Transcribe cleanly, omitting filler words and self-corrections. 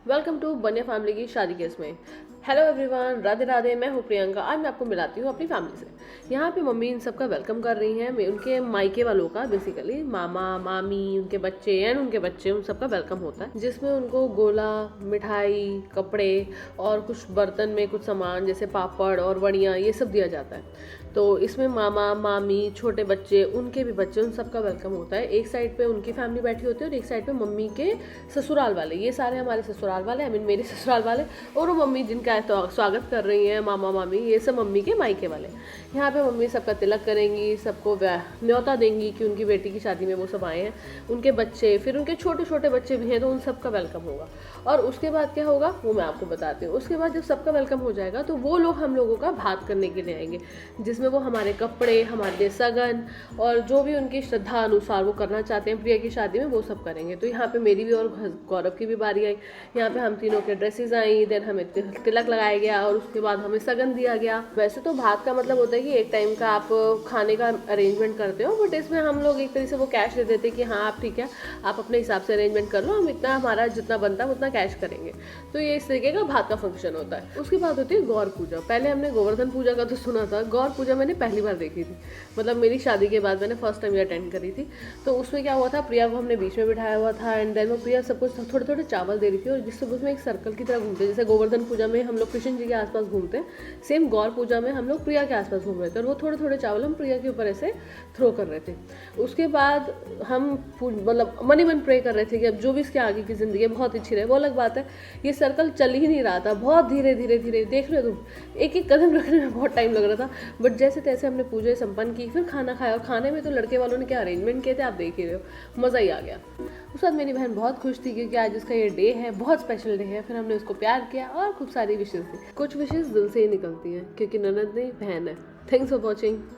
Welcome to बनिया family की शादी केस में। Hello everyone, Radhe Radhe. मैं हूँ प्रियंका। आज मैं आपको मिलाती हूँ अपनी फैमिली से। यहाँ पे मम्मी इन सबका वेलकम कर रही हैं। मैं उनके मायके वालों का, बेसिकली मामा मामी, उनके बच्चे एंड उनके बच्चे, उन सबका वेलकम होता है, जिसमें उनको गोला, मिठाई, कपड़े और कुछ बर्तन में कुछ सामान जैसे पापड़ और वड़ियाँ ये सब दिया जाता है। तो इसमें मामा मामी, छोटे बच्चे, उनके भी बच्चे, उन सबका वेलकम होता है। एक साइड पे उनकी फैमिली बैठी होती है और एक साइड पे मम्मी के ससुराल वाले, ये सारे हमारे ससुराल वाले, आई मीन मेरे ससुराल वाले, और वो मम्मी जिनका तो स्वागत कर रही हैं, मामा मामी, ये सब मम्मी के मायके वाले। यहाँ पे मम्मी सबका तिलक करेंगी, सबको न्योता देंगी कि उनकी बेटी की शादी में वो सब आए हैं, उनके बच्चे, फिर उनके छोटे छोटे बच्चे भी हैं तो उन सबका वेलकम होगा। और उसके बाद क्या होगा वो मैं आपको बताती हूँ। उसके बाद जब सबका वेलकम हो जाएगा तो वो लोग हम लोगों का भात करने के लिए आएंगे, जिसमें वो हमारे कपड़े, हमारे लिए सगन और जो भी उनकी श्रद्धा अनुसार वो करना चाहते हैं प्रिया की शादी में, वो सब करेंगे। तो यहाँ पे मेरी भी और गौरव की भी बारी आई। यहाँ पे हम तीनों के ड्रेसेस आई, देन हमें तिलक लगाया गया और उसके बाद हमें सगन दिया गया। वैसे तो भात का मतलब होता है कि एक टाइम का आप खाने का अरेंजमेंट करते हो, बट इसमें हम लोग एक तरह से वो कैश दे देते कि हाँ आप ठीक है, आप अपने हिसाब से अरेंजमेंट कर लो, हम इतना, हमारा जितना बनता है उतना कैश करेंगे। तो ये इस तरीके का भात का फंक्शन होता है। उसके बाद होती है गौर पूजा। पहले हमने गोवर्धन पूजा का तो सुना था, गौर पूजा मैंने पहली बार देखी थी, मतलब मेरी शादी के बाद मैंने फर्स्ट टाइम ये अटेंड करी थी। तो उसमें क्या हुआ था, प्रिया को हमने बीच में बिठाया हुआ था एंड देन वो प्रिया सबको थोड़े थोड़े चावल दे रही थी और जिससे उसमें एक सर्कल की तरह घूमते, जैसे गोवर्धन पूजा में हम लोग कृष्ण जी के आसपास घूमते हैं, सेम गौर पूजा में हम लोग प्रिया के आसपास घूम रहे थे और वो थोड़े थोड़े चावल हम प्रिया के ऊपर ऐसे थ्रो कर रहे थे। उसके बाद हम मतलब मन ही मन प्रे कर रहे थे कि अब जो भी इसके आगे की ज़िंदगी बहुत अच्छी रहे। वो अलग बात है, ये सर्कल चल ही नहीं रहा था, बहुत धीरे धीरे धीरे, देख रहे हो तुम, एक एक कदम रखने में बहुत टाइम लग रहा था। बट जैसे तैसे हमने पूजा संपन्न की, फिर खाना खाया और खाने में तो लड़के वालों ने क्या अरेंजमेंट किए थे आप देख ही रहे हो, मज़ा ही आ गया। उस बाद मेरी बहन बहुत खुश थी क्योंकि आज उसका ये डे है, बहुत स्पेशल डे है। फिर हमने उसको प्यार किया और खूब सारी विशेज़ दी। कुछ विशेज़ दिल से ही निकलती हैं क्योंकि ननद नहीं बहन है। Thanks for watching.